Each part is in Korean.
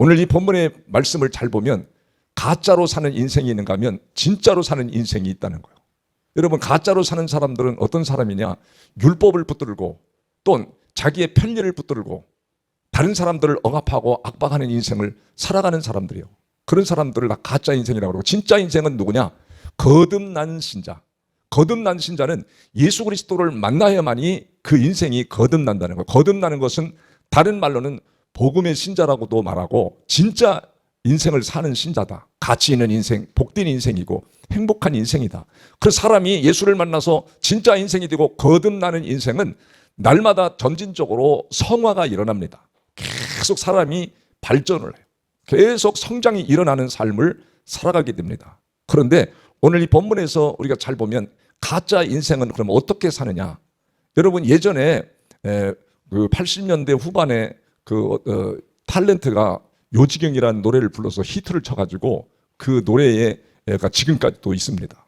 오늘 이 본문의 말씀을 잘 보면 가짜로 사는 인생이 있는가 하면 진짜로 사는 인생이 있다는 거예요. 여러분, 가짜로 사는 사람들은 어떤 사람이냐? 율법을 붙들고 또 자기의 편리를 붙들고 다른 사람들을 억압하고 압박하는 인생을 살아가는 사람들이에요. 그런 사람들을 다 가짜 인생이라고 그러고, 진짜 인생은 누구냐? 거듭난 신자. 거듭난 신자는 예수 그리스도를 만나야만이 그 인생이 거듭난다는 거예요. 거듭나는 것은 다른 말로는 복음의 신자라고도 말하고 진짜 인생을 사는 신자다. 가치 있는 인생, 복된 인생이고 행복한 인생이다. 그 사람이 예수를 만나서 진짜 인생이 되고 거듭나는 인생은 날마다 점진적으로 성화가 일어납니다. 계속 사람이 발전을 해요. 계속 성장이 일어나는 삶을 살아가게 됩니다. 그런데 오늘 이 본문에서 우리가 잘 보면 가짜 인생은 그럼 어떻게 사느냐? 여러분, 예전에 그 80년대 후반에 탤런트가 요지경이라는 노래를 불러서 히트를 쳐가지고 그 노래가 지금까지도 있습니다.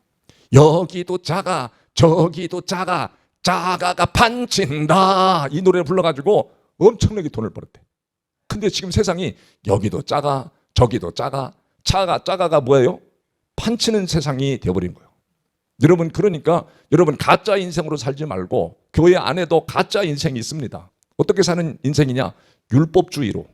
여기도 작아 저기도 작아 작아가 판친다, 이 노래를 불러가지고 엄청나게 돈을 벌었대. 근데 지금 세상이 여기도 작아 저기도 작아 작아가 뭐예요? 판치는 세상이 되어버린 거예요. 여러분, 그러니까 여러분 가짜 인생으로 살지 말고 교회 안에도 가짜 인생이 있습니다. 어떻게 사는 인생이냐? 율법주의로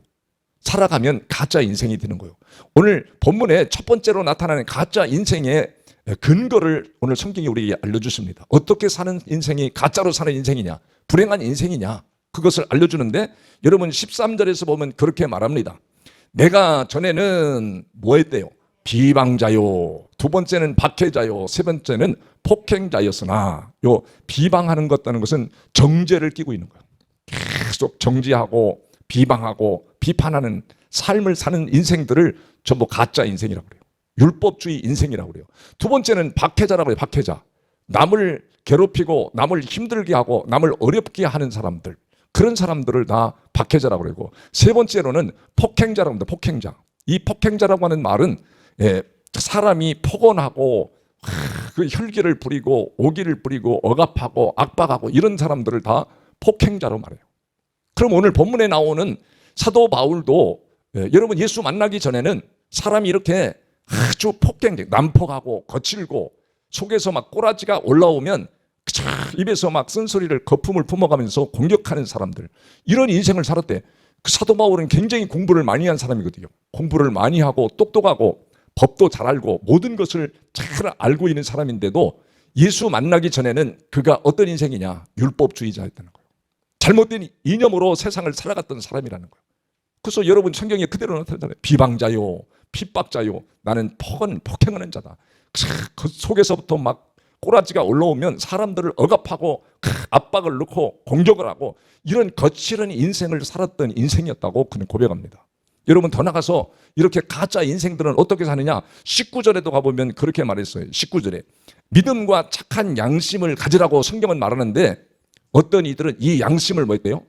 살아가면 가짜 인생이 되는 거예요. 오늘 본문에 첫 번째로 나타나는 가짜 인생의 근거를 오늘 성경이 우리에게 알려주십니다. 어떻게 사는 인생이 가짜로 사는 인생이냐, 불행한 인생이냐, 그것을 알려주는데, 여러분 13절에서 보면 그렇게 말합니다. 내가 전에는 뭐 했대요? 비방자요, 두 번째는 박해자요, 세 번째는 폭행자였으나, 요 비방하는 것다는 것은 정죄를 끼고 있는 거예요. 계속 정죄하고 비방하고 비판하는 삶을 사는 인생들을 전부 가짜 인생이라고 그래요. 율법주의 인생이라고 그래요. 두 번째는 박해자라고 해요. 박해자. 남을 괴롭히고 남을 힘들게 하고 남을 어렵게 하는 사람들, 그런 사람들을 다 박해자라고 그러고, 세 번째로는 폭행자라고 합니다. 폭행자. 이 폭행자라고 하는 말은 사람이 폭언하고 그 혈기를 부리고 오기를 부리고 억압하고 압박하고 이런 사람들을 다 폭행자로 말해요. 그럼 오늘 본문에 나오는 사도 바울도 여러분 예수 만나기 전에는 사람이 이렇게 아주 폭행적, 난폭하고 거칠고 속에서 막 꼬라지가 올라오면 입에서 막 쓴소리를 거품을 품어가면서 공격하는 사람들, 이런 인생을 살았대. 그 사도 바울은 굉장히 공부를 많이 한 사람이거든요. 공부를 많이 하고 똑똑하고 법도 잘 알고 모든 것을 잘 알고 있는 사람인데도 예수 만나기 전에는 그가 어떤 인생이냐? 율법주의자였다는 거예요. 잘못된 이념으로 세상을 살아갔던 사람이라는 거예요. 그래서 여러분 성경에 그대로 나타나잖아요. 비방자요, 핍박자요, 나는 폭행하는 자다. 그 속에서부터 막 꼬라지가 올라오면 사람들을 억압하고 압박을 넣고 공격을 하고 이런 거칠은 인생을 살았던 인생이었다고 그는 고백합니다. 여러분, 더 나가서 이렇게 가짜 인생들은 어떻게 사느냐? 19절에도 가보면 그렇게 말했어요. 19절에 믿음과 착한 양심을 가지라고 성경은 말하는데, 어떤 이들은 이 양심을 뭐 했대요?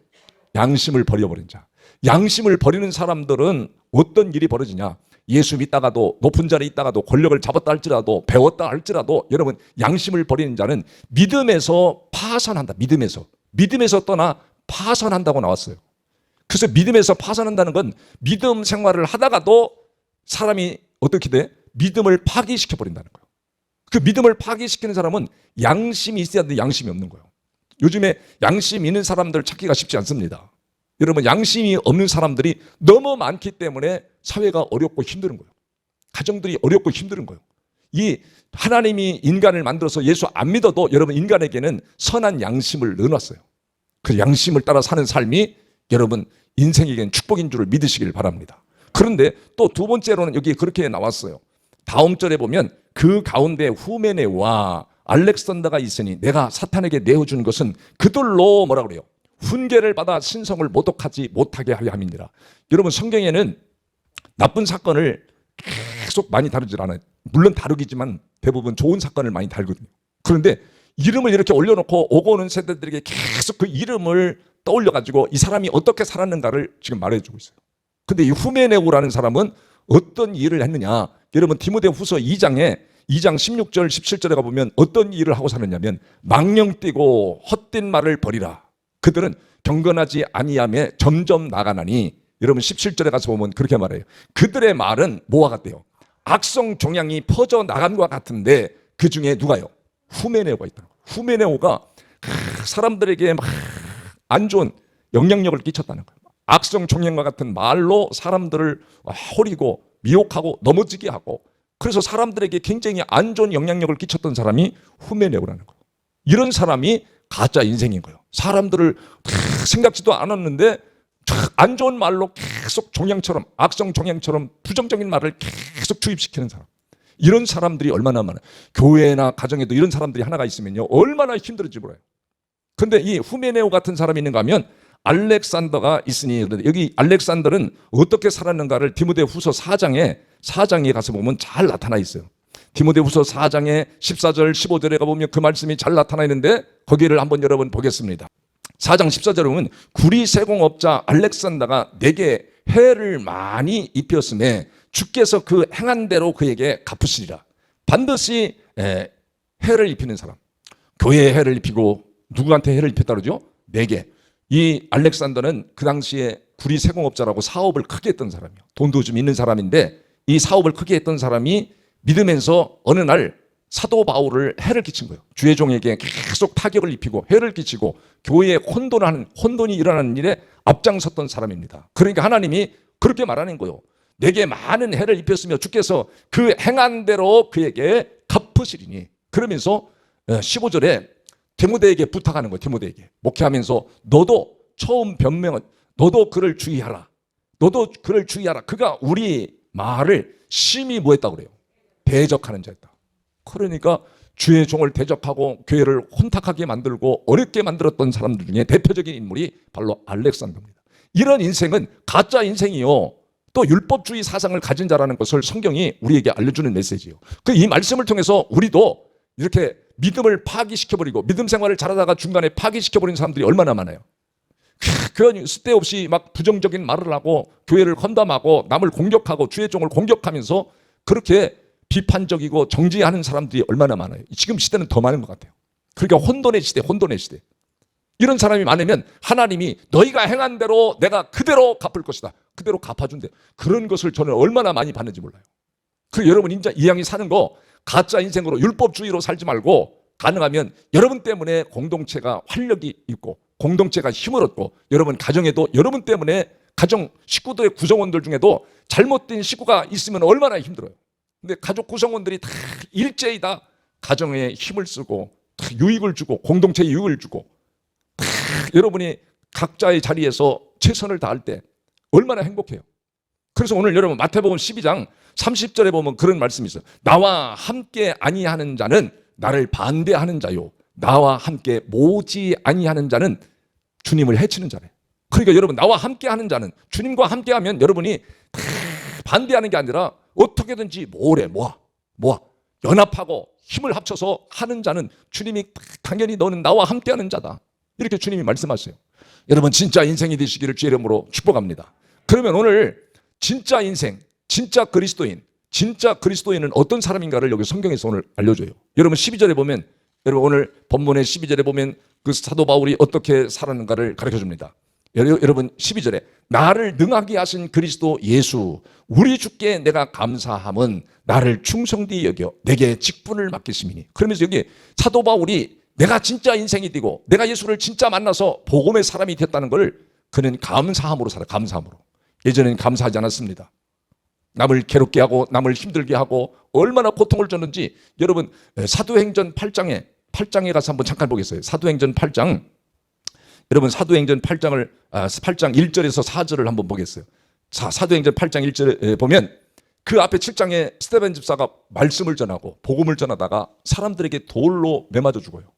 양심을 버려버린 자. 양심을 버리는 사람들은 어떤 일이 벌어지냐? 예수 믿다가도, 높은 자리에 있다가도, 권력을 잡았다 할지라도, 배웠다 할지라도, 여러분 양심을 버리는 자는 믿음에서 파산한다. 믿음에서 떠나 파산한다고 나왔어요. 그래서 믿음에서 파산한다는 건 믿음 생활을 하다가도 사람이 어떻게 돼? 믿음을 파기시켜 버린다는 거예요. 그 믿음을 파기시키는 사람은 양심이 있어야 되는데 양심이 없는 거예요. 요즘에 양심 있는 사람들 찾기가 쉽지 않습니다. 여러분, 양심이 없는 사람들이 너무 많기 때문에 사회가 어렵고 힘든 거예요. 가정들이 어렵고 힘든 거예요. 이 하나님이 인간을 만들어서 예수 안 믿어도 여러분 인간에게는 선한 양심을 넣어놨어요. 그 양심을 따라 사는 삶이 여러분 인생에겐 축복인 줄을 믿으시길 바랍니다. 그런데 또 두 번째로는 여기 그렇게 나왔어요. 다음 절에 보면 그 가운데 후메네와 알렉산더가 있으니 내가 사탄에게 내어준 것은 그들로 뭐라 그래요? 훈계를 받아 신성을 모독하지 못하게 하려 함이니라. 여러분, 성경에는 나쁜 사건을 계속 많이 다루질 않아요. 물론 다루기지만 대부분 좋은 사건을 많이 다루거든요. 그런데 이름을 이렇게 올려놓고 오고 오는 세대들에게 계속 그 이름을 떠올려가지고 이 사람이 어떻게 살았는가를 지금 말해주고 있어요. 근데 이 후메네오라는 사람은 어떤 일을 했느냐? 여러분 디모데후서 2장 16절 17절에 가보면 어떤 일을 하고 사느냐면 망령 뛰고 헛된 말을 버리라. 그들은 경건하지 아니함에 점점 나가나니, 여러분 17절에 가서 보면 그렇게 말해요. 그들의 말은 뭐와 같대요? 악성 종양이 퍼져 나간과 같은데 그 중에 누가요? 후메네오가 있다는 거예요. 후메네오가 사람들에게 막 안 좋은 영향력을 끼쳤다는 거예요. 악성 종양과 같은 말로 사람들을 호리고 미혹하고 넘어지게 하고, 그래서 사람들에게 굉장히 안 좋은 영향력을 끼쳤던 사람이 후메네오라는 거예요. 이런 사람이 가짜 인생인 거예요. 사람들을 생각지도 않았는데 안 좋은 말로 계속 종양처럼, 악성 종양처럼 부정적인 말을 계속 투입시키는 사람. 이런 사람들이 얼마나 많아요. 교회나 가정에도 이런 사람들이 하나가 있으면요, 얼마나 힘들어지 몰라요. 근데 이 후메네오 같은 사람이 있는가 하면 알렉산더가 있으니, 여기 알렉산더는 어떻게 살았는가를 디모데후서 4장에 가서 보면 잘 나타나 있어요. 디모데후서 4장의 14절 15절에 가보면 그 말씀이 잘 나타나 있는데 거기를 한번 여러분 보겠습니다. 4장 14절에 보면 구리 세공업자 알렉산더가 내게 해를 많이 입혔음에 주께서 그 행한 대로 그에게 갚으시리라. 반드시 해를 입히는 사람, 교회에 해를 입히고 누구한테 해를 입혔다 그러죠? 내게. 이 알렉산더는 그 당시에 구리 세공업자라고 사업을 크게 했던 사람이에요. 돈도 좀 있는 사람인데 이 사업을 크게 했던 사람이 믿으면서 어느 날 사도 바울을 해를 끼친 거예요. 주의 종에게 계속 타격을 입히고 해를 끼치고 교회에 혼돈이 일어나는 일에 앞장섰던 사람입니다. 그러니까 하나님이 그렇게 말하는 거예요. 내게 많은 해를 입혔으며 주께서 그 행한 대로 그에게 갚으시리니. 그러면서 15절에 디모데에게 부탁하는 거예요. 디모데에게 목회하면서 너도 처음 변명은 너도 그를 주의하라. 너도 그를 주의하라. 그가 우리 말을 심히 뭐했다고 그래요? 대적하는 자였다. 그러니까 주의 종을 대적하고 교회를 혼탁하게 만들고 어렵게 만들었던 사람들 중에 대표적인 인물이 바로 알렉산더입니다. 이런 인생은 가짜 인생이요, 또 율법주의 사상을 가진 자라는 것을 성경이 우리에게 알려주는 메시지예요. 이 말씀을 통해서 우리도 이렇게 믿음을 파기시켜버리고 믿음 생활을 잘하다가 중간에 파기시켜버린 사람들이 얼마나 많아요. 그 쓸데없이 막 부정적인 말을 하고 교회를 험담하고 남을 공격하고 주의 종을 공격하면서 그렇게 비판적이고 정죄하는 사람들이 얼마나 많아요. 지금 시대는 더 많은 것 같아요. 그러니까 혼돈의 시대. 이런 사람이 많으면 하나님이 너희가 행한 대로 내가 그대로 갚을 것이다. 그대로 갚아준대. 그런 것을 저는 얼마나 많이 받는지 몰라요. 그 여러분 진짜 이 양이 사는 거 가짜 인생으로 율법주의로 살지 말고 가능하면 여러분 때문에 공동체가 활력이 있고 공동체가 힘을 얻고 여러분 가정에도 여러분 때문에 가정 식구들의 구성원들 중에도 잘못된 식구가 있으면 얼마나 힘들어요. 근데 가족 구성원들이 다 일제히 다 가정에 힘을 쓰고 다 유익을 주고 공동체에 유익을 주고 다 여러분이 각자의 자리에서 최선을 다할 때 얼마나 행복해요. 그래서 오늘 여러분 마태복음 12장 30절에 보면 그런 말씀이 있어요. 나와 함께 아니하는 자는 나를 반대하는 자요, 나와 함께 모지 아니하는 자는 주님을 해치는 자래. 그러니까 여러분 나와 함께 하는 자는, 주님과 함께 하면 여러분이 반대하는 게 아니라 어떻게든지 모아 연합하고 힘을 합쳐서 하는 자는 주님이 당연히 너는 나와 함께 하는 자다, 이렇게 주님이 말씀하세요. 여러분 진짜 인생이 되시기를 주의 이름으로 축복합니다. 그러면 오늘 진짜 인생, 진짜 그리스도인은 어떤 사람인가를 여기 성경에서 오늘 알려줘요. 여러분 12절에 보면, 여러분 오늘 본문의 12절에 보면 그 사도 바울이 어떻게 살았는가를 가르쳐줍니다. 여러분 12절에 나를 능하게 하신 그리스도 예수 우리 주께 내가 감사함은 나를 충성되이 여겨 내게 직분을 맡기심이니. 그러면서 여기 사도 바울이 내가 진짜 인생이 되고 내가 예수를 진짜 만나서 복음의 사람이 됐다는 걸 그는 감사함으로 살아요. 감사함으로. 예전에는 감사하지 않았습니다. 남을 괴롭게 하고 남을 힘들게 하고 얼마나 고통을 줬는지 여러분 사도행전 8장에 가서 한번 잠깐 보겠어요. 사도행전 8장, 여러분 사도행전 8장 1절에서 4절을 한번 보겠어요. 사도행전 8장 1절에 보면 그 앞에 7장에 스데반 집사가 말씀을 전하고 복음을 전하다가 사람들에게 돌로 매맞아 죽어요.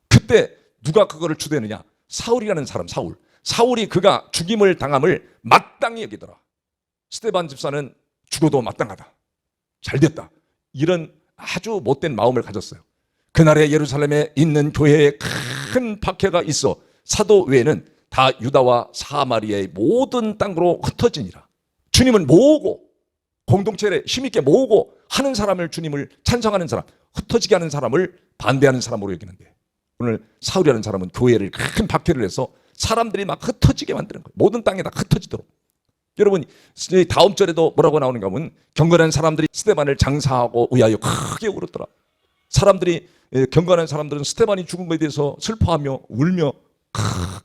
그때 누가 그거를 주도했느냐? 사울이라는 사람, 사울이 그가 죽임을 당함을 마땅히 여기더라. 스데반 집사는 죽어도 마땅하다, 잘됐다, 이런 아주 못된 마음을 가졌어요. 그날에 예루살렘에 있는 교회에 큰 박해가 있어 사도 외에는 다 유다와 사마리아의 모든 땅으로 흩어지니라. 주님은 모으고 공동체를 힘있게 모으고 하는 사람을, 주님을 찬성하는 사람, 흩어지게 하는 사람을 반대하는 사람으로 여기는데 오늘 사울이라는 사람은 교회를 큰 박해를 해서 사람들이 막 흩어지게 만드는 거예요. 모든 땅에 다 흩어지도록. 여러분 다음 절에도 뭐라고 나오는가 하면 경건한 사람들이 스데반을 장사하고 의하여 크게 울었더라. 사람들이 경건한 사람들은 스데반이 죽은 것에 대해서 슬퍼하며 울며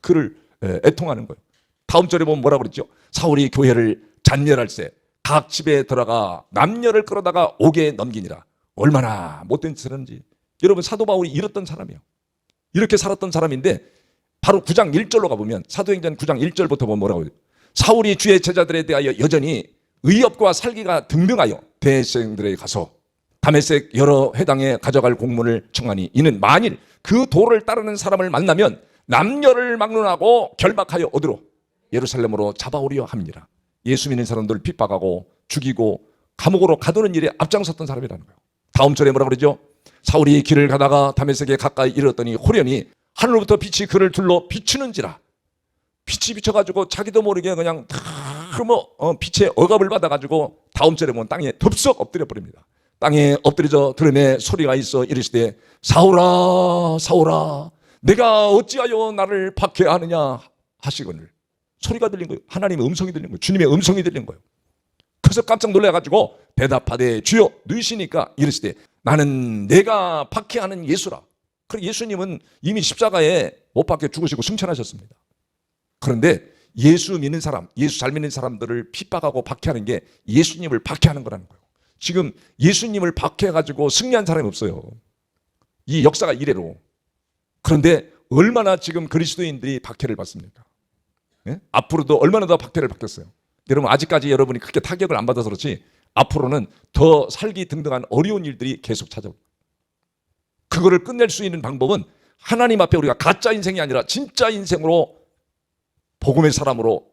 그를 애통하는 거예요. 다음 절에 보면 뭐라고 그랬죠? 사울이 교회를 잔멸할세 각 집에 들어가 남녀를 끌어다가 옥에 넘기니라. 얼마나 못된 짓을 하는지. 여러분 사도 바울이 이랬던 사람이에요. 이렇게 살았던 사람인데 바로 9장 1절로 가보면 사도행전 9장 1절부터 보면 뭐라고 해요? 사울이 주의 제자들에 대하여 여전히 의협과 살기가 등등하여 대생들에게 가서 다메섹 여러 회당에 가져갈 공문을 청하니 이는 만일 그 도를 따르는 사람을 만나면 남녀를 막론하고 결박하여 어디로? 예루살렘으로 잡아오려 합니다. 예수 믿는 사람들을 핍박하고 죽이고 감옥으로 가두는 일에 앞장섰던 사람이라는 거예요. 다음 절에 뭐라고 그러죠? 사울이 길을 가다가 다메섹에 가까이 이르렀더니 호련히 하늘로부터 빛이 그를 둘러 비추는지라. 빛이 비춰가지고 자기도 모르게 그냥 빛의 억압을 받아가지고 다음 절에 보면 땅에 덥석 엎드려 버립니다. 땅에 엎드려져 들음에 소리가 있어 이르시되 사울아 사울아 내가 어찌하여 나를 박해하느냐 하시거늘. 소리가 들린 거예요. 하나님의 음성이 들린 거예요. 주님의 음성이 들린 거예요. 그래서 깜짝 놀라가지고 대답하되 주여 누이시니까 이르시되 나는 내가 박해하는 예수라. 그리고 예수님은 이미 십자가에 못 박혀 죽으시고 승천하셨습니다. 그런데 예수 믿는 사람, 예수 잘 믿는 사람들을 핍박하고 박해하는 게 예수님을 박해하는 거라는 거예요. 지금 예수님을 박해해가지고 승리한 사람이 없어요. 이 역사가 이래로. 그런데 얼마나 지금 그리스도인들이 박해를 받습니까? 예? 앞으로도 얼마나 더 박해를 받겠어요. 여러분 아직까지 여러분이 크게 타격을 안 받아서 그렇지 앞으로는 더 살기 등등한 어려운 일들이 계속 찾아옵니다. 그거를 끝낼 수 있는 방법은 하나님 앞에 우리가 가짜 인생이 아니라 진짜 인생으로 복음의 사람으로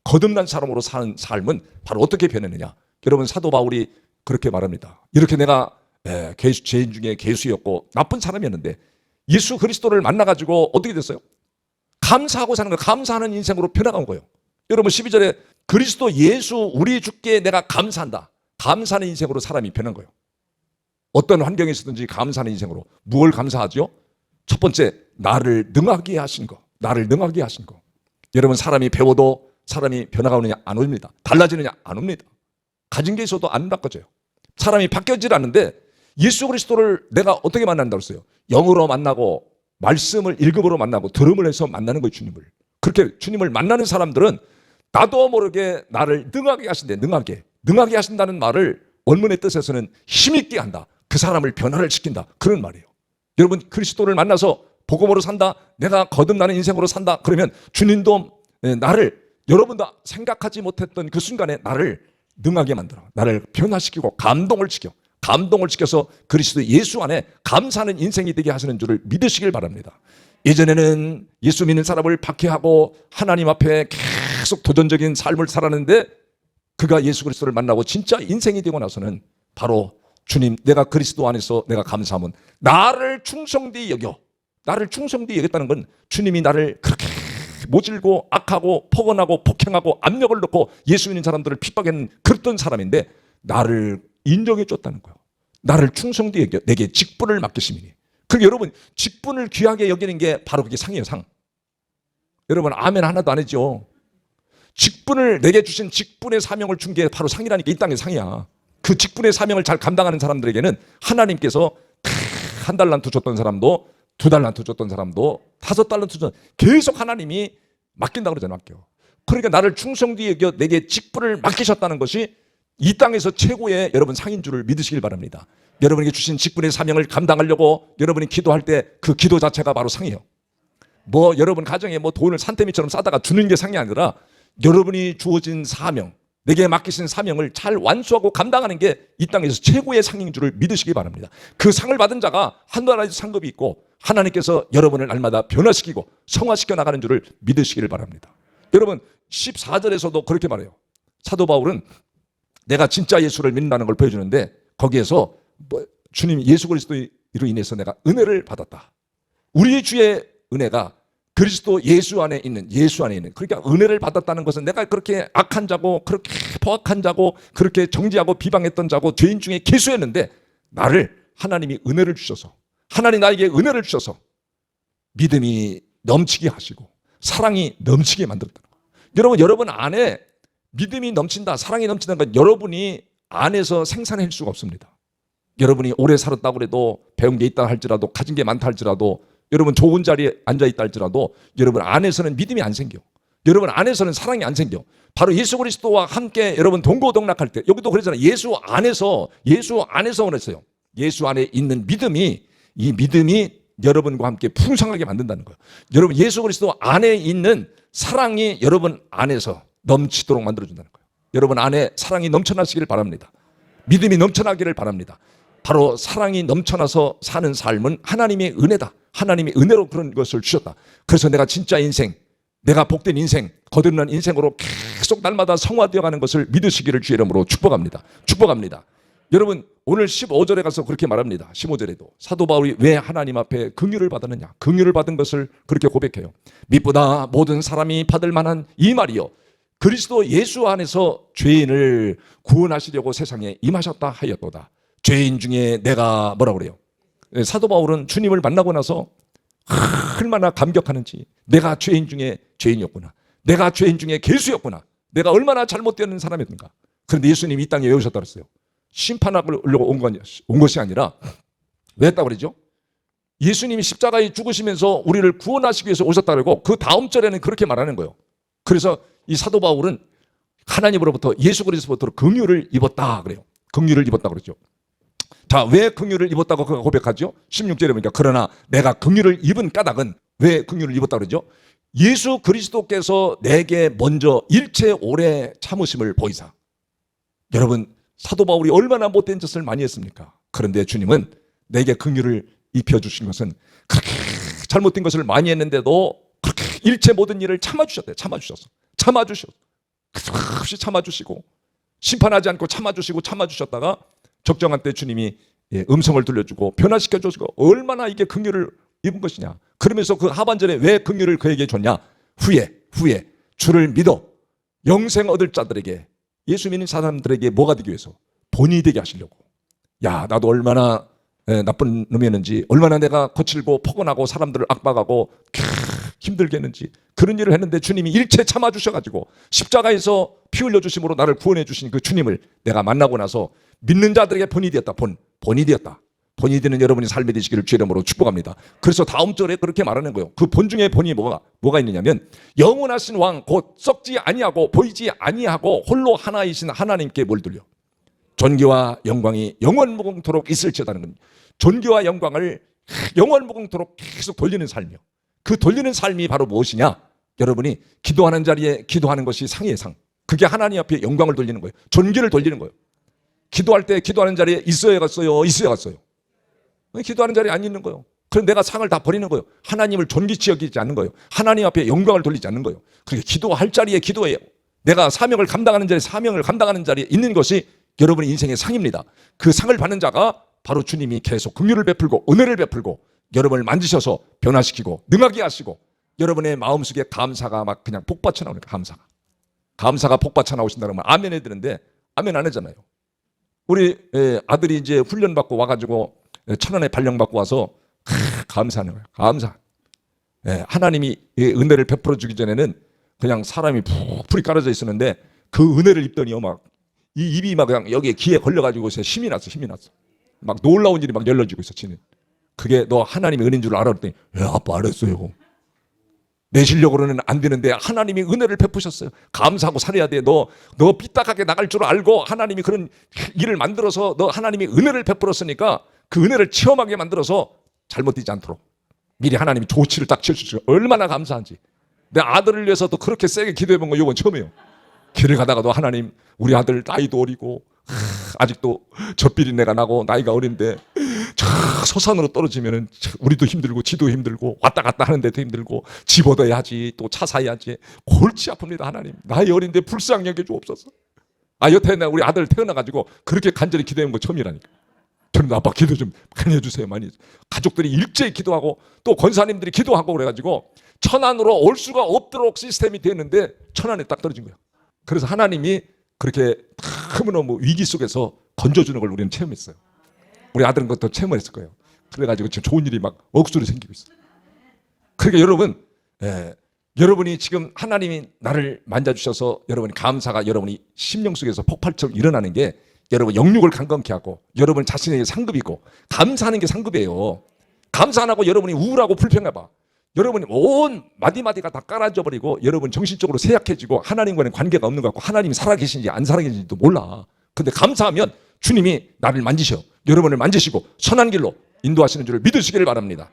거듭난 사람으로 사는 삶은 바로 어떻게 변했느냐. 여러분 사도 바울이 그렇게 말합니다. 이렇게 내가 죄인 중에 괴수였고 나쁜 사람이었는데 예수 그리스도를 만나가지고 어떻게 됐어요? 감사하고 사는 거예요. 감사하는 인생으로 변화간 거예요. 여러분 12절에 그리스도 예수 우리 주께 내가 감사한다. 감사하는 인생으로 사람이 변한 거예요. 어떤 환경에 있었든지 감사하는 인생으로. 무엇을 감사하죠? 첫 번째 나를 능하게 하신 거. 나를 능하게 하신 거. 여러분 사람이 배워도 사람이 변화가 오느냐? 안 옵니다. 달라지느냐? 안 옵니다. 가진 게 있어도 안 바꿔져요. 사람이 바뀌어지질 않는데 예수 그리스도를 내가 어떻게 만난다고 했어요? 영으로 만나고 말씀을 읽음으로 만나고 들음을 해서 만나는 거예요. 주님을. 그렇게 주님을 만나는 사람들은 나도 모르게 나를 능하게 하신대. 능하게 하신다는 말을 원문의 뜻에서는 힘있게 한다. 그 사람을 변화를 시킨다. 그런 말이에요. 여러분 그리스도를 만나서 복음으로 산다. 내가 거듭나는 인생으로 산다. 그러면 주님도 나를 여러분도 생각하지 못했던 그 순간에 나를 능하게 만들어. 나를 변화시키고 감동을 시켜서 그리스도 예수 안에 감사하는 인생이 되게 하시는 줄을 믿으시길 바랍니다. 예전에는 예수 믿는 사람을 박해하고 하나님 앞에 계속 도전적인 삶을 살았는데 그가 예수 그리스도를 만나고 진짜 인생이 되고 나서는 바로 주님 내가 그리스도 안에서 내가 감사하면 나를 충성되이 여겨. 나를 충성되이 여겼다는 건 주님이 나를 그렇게 모질고 악하고 폭언하고 폭행하고 압력을 넣고 예수 믿는 사람들을 핍박하는 그랬던 사람인데 나를 인정해 줬다는 거예요. 나를 충성되이 여겨 내게 직분을 맡기심이니. 그러니까 여러분 직분을 귀하게 여기는 게 바로 그게 상이에요. 상. 여러분 아멘 하나도 안 했죠. 직분을 내게 주신 직분의 사명을 준 게 바로 상이라니까. 이 땅의 상이야. 그 직분의 사명을 잘 감당하는 사람들에게는 하나님께서 한 달란트 줬던 사람도 2달란트 줬던 사람도 5달란트 줬던 계속 하나님이 맡긴다고 그러잖아요. 맡겨. 그러니까 나를 충성되이 여겨 내게 직분을 맡기셨다는 것이 이 땅에서 최고의 여러분 상인 줄을 믿으시길 바랍니다. 여러분에게 주신 직분의 사명을 감당하려고 여러분이 기도할 때 그 기도 자체가 바로 상이에요. 뭐 여러분 가정에 뭐 돈을 산더미처럼 싸다가 주는 게 상이 아니라 여러분이 주어진 사명, 내게 맡기신 사명을 잘 완수하고 감당하는 게 이 땅에서 최고의 상인 줄을 믿으시기 바랍니다. 그 상을 받은 자가 하늘나라에서 상급이 있고 하나님께서 여러분을 날마다 변화시키고 성화시켜 나가는 줄을 믿으시기를 바랍니다. 여러분 14절에서도 그렇게 말해요. 사도 바울은 내가 진짜 예수를 믿는다는 걸 보여주는데 거기에서 주님 예수 그리스도로 인해서 내가 은혜를 받았다. 우리 주의 은혜가 그리스도 예수 안에 있는 그러니까 은혜를 받았다는 것은 내가 그렇게 악한 자고 그렇게 포악한 자고 그렇게 정죄하고 비방했던 자고 죄인 중에 괴수였는데 나를 하나님이 은혜를 주셔서 하나님 나에게 은혜를 주셔서 믿음이 넘치게 하시고 사랑이 넘치게 만들었다는 거예요. 여러분 안에 믿음이 넘친다, 사랑이 넘친다는 건 여러분이 안에서 생산할 수가 없습니다. 여러분이 오래 살았다고 해도, 배운 게 있다 할지라도, 가진 게 많다 할지라도, 여러분 좋은 자리에 앉아 있다 할지라도 여러분 안에서는 믿음이 안 생겨. 여러분 안에서는 사랑이 안 생겨. 바로 예수 그리스도와 함께 여러분 동고동락할 때, 여기도 그러잖아요. 예수 안에서 그랬어요. 예수 안에 있는 믿음이, 이 믿음이 여러분과 함께 풍성하게 만든다는 거예요. 여러분 예수 그리스도 안에 있는 사랑이 여러분 안에서 넘치도록 만들어준다는 거예요. 여러분 안에 사랑이 넘쳐나시기를 바랍니다. 믿음이 넘쳐나기를 바랍니다. 바로 사랑이 넘쳐나서 사는 삶은 하나님의 은혜다. 하나님의 은혜로 그런 것을 주셨다. 그래서 내가 진짜 인생, 내가 복된 인생, 거듭난 인생으로 계속 날마다 성화되어가는 것을 믿으시기를 주의 이름으로 축복합니다. 축복합니다. 여러분 오늘 15절에 가서 그렇게 말합니다. 15절에도 사도 바울이 왜 하나님 앞에 긍휼을 받았느냐, 긍휼을 받은 것을 그렇게 고백해요. 믿보다 모든 사람이 받을 만한 이 말이요, 그리스도 예수 안에서 죄인을 구원하시려고 세상에 임하셨다 하였도다. 죄인 중에 내가 뭐라고 그래요? 사도 바울은 주님을 만나고 나서 얼마나 감격하는지, 내가 죄인 중에 죄인이었구나, 내가 죄인 중에 괴수였구나, 내가 얼마나 잘못되는 사람이었는가. 그런데 예수님이 이 땅에 왜 오셨다고 했어요? 심판하려고 온 것이 아니라 왜 했다고 그러죠? 예수님이 십자가에 죽으시면서 우리를 구원하시기 위해서 오셨다고 그러고, 그 다음 절에는 그렇게 말하는 거예요. 그래서 이 사도 바울은 하나님으로부터, 예수 그리스도부터 긍휼을 입었다 그래요. 긍휼을 입었다 그러죠. 자, 왜 긍휼을 입었다고 고백하죠? 16절에 보니까 그러나 내가 긍휼을 입은 까닭은, 왜 긍휼을 입었다 그러죠? 예수 그리스도께서 내게 먼저 일체 오래 참으심을 보이사. 여러분 사도 바울이 얼마나 못된 짓을 많이 했습니까? 그런데 주님은 내게 긍휼을 입혀주신 것은, 그렇게 잘못된 것을 많이 했는데도 그렇게 일체 모든 일을 참아주셨대요. 참아주셨어. 끝없이 참아주시고, 심판하지 않고 참아주셨다가 적정한 때 주님이 음성을 들려주고 변화시켜주시고, 얼마나 이게 긍휼을 입은 것이냐. 그러면서 그 하반절에 왜 긍휼을 그에게 줬냐. 후에 주를 믿어 영생 얻을 자들에게, 예수 믿는 사람들에게 뭐가 되기 위해서? 본이 되게 하시려고. 야, 나도 얼마나 나쁜 놈이었는지, 얼마나 내가 거칠고 포근하고 사람들을 압박하고 힘들게 했는지, 그런 일을 했는데 주님이 일체 참아주셔가지고 십자가에서 피 흘려주심으로 나를 구원해 주신 그 주님을 내가 만나고 나서 믿는 자들에게 본이 되었다. 본이 되었다. 본이 되는 여러분이 삶이 되시기를 주의 이름으로 축복합니다. 그래서 다음 절에 그렇게 말하는 거예요. 그 본 중에 본이 뭐가 있느냐면, 영원하신 왕 곧 썩지 아니하고 보이지 아니하고 홀로 하나이신 하나님께 뭘 돌려? 존귀와 영광이 영원무궁토록 있을지어다는 겁니다. 존귀와 영광을 영원무궁토록 계속 돌리는 삶이요. 그 돌리는 삶이 바로 무엇이냐? 여러분이 기도하는 자리에 기도하는 것이 상이에요, 상. 그게 하나님 앞에 영광을 돌리는 거예요. 존귀를 돌리는 거예요. 기도할 때 기도하는 자리에 있어야 갔어요? 기도하는 자리에 안 있는 거예요. 그럼 내가 상을 다 버리는 거예요. 하나님을 존귀치 여기지 않는 거예요. 하나님 앞에 영광을 돌리지 않는 거예요. 그러니까 기도할 자리에 기도해요. 내가 사명을 감당하는 자리에 사명을 감당하는 자리에 있는 것이 여러분의 인생의 상입니다. 그 상을 받는 자가 바로 주님이 계속 긍휼을 베풀고 은혜를 베풀고 여러분을 만지셔서 변화시키고 능하게 하시고, 여러분의 마음속에 감사가 막 그냥 폭받쳐 나오니까, 감사가 폭받쳐 나오신다는 말 아멘 해야 되는데 아멘 안 하잖아요. 우리 아들이 이제 훈련 받고 와가지고 1,000원에 발령 받고 와서 감사하는 거예요. 감사. 하나님이 은혜를 베풀어 주기 전에는 그냥 사람이 풀이 깔아져 있었는데, 그 은혜를 입더니요, 막 이 입이 막 그냥 여기에 귀에 걸려가지고 힘이 났어. 막 놀라운 일이 막 열려지고 있어. 지는. 그게 너 하나님의 은혜인 줄 알아? 그랬더니 아빠 알았어요. 내 실력으로는 안 되는데 하나님이 은혜를 베푸셨어요. 감사하고 살아야 돼. 너 삐딱하게 나갈 줄 알고 하나님이 그런 일을 만들어서 너 하나님이 은혜를 베풀었으니까 그 은혜를 체험하게 만들어서 잘못되지 않도록 미리 하나님이 조치를 딱 지어주시고, 얼마나 감사한지. 내 아들을 위해서도 그렇게 세게 기도해본 거 이건 처음이에요. 길을 가다가도 하나님, 우리 아들 나이도 어리고 아직도 젖비린내가 나고 나이가 어린데 저 서산으로 떨어지면은 우리도 힘들고 지도 힘들고 왔다 갔다 하는데도 힘들고 집 얻어야 하지, 또 차 사야지. 골치 아픕니다. 하나님, 나이 어린데 불쌍히 여겨 주옵소서. 여태 우리 아들 태어나가지고 그렇게 간절히 기도한 거 처음이라니까. 저는 아빠 기도 좀 많이 해주세요. 많이. 가족들이 일제히 기도하고 또 권사님들이 기도하고 그래가지고 천안으로 올 수가 없도록 시스템이 됐는데 천안에 딱 떨어진 거야. 그래서 하나님이 그렇게 너무 위기 속에서 건져주는 걸 우리는 체험했어요. 우리 아들은 그것도 체험을 했을 거예요. 그래가지고 지금 좋은 일이 막 억수로 생기고 있어요. 그러니까 여러분, 여러분이 지금 하나님이 나를 만져주셔서 여러분이 감사가 여러분이 심령 속에서 폭발처럼 일어나는 게 여러분 영육을 강건케 하고 여러분 자신에게 상급이고, 감사하는 게 상급이에요. 감사 안 하고 여러분이 우울하고 불평해봐. 여러분이 온 마디마디가 다 깔아져 버리고 여러분 정신적으로 쇠약해지고 하나님과는 관계가 없는 것 같고 하나님이 살아계신지 안 살아계신지도 몰라. 근데 감사하면 주님이 나를 만지셔. 여러분을 만지시고 선한 길로 인도하시는 줄을 믿으시기를 바랍니다.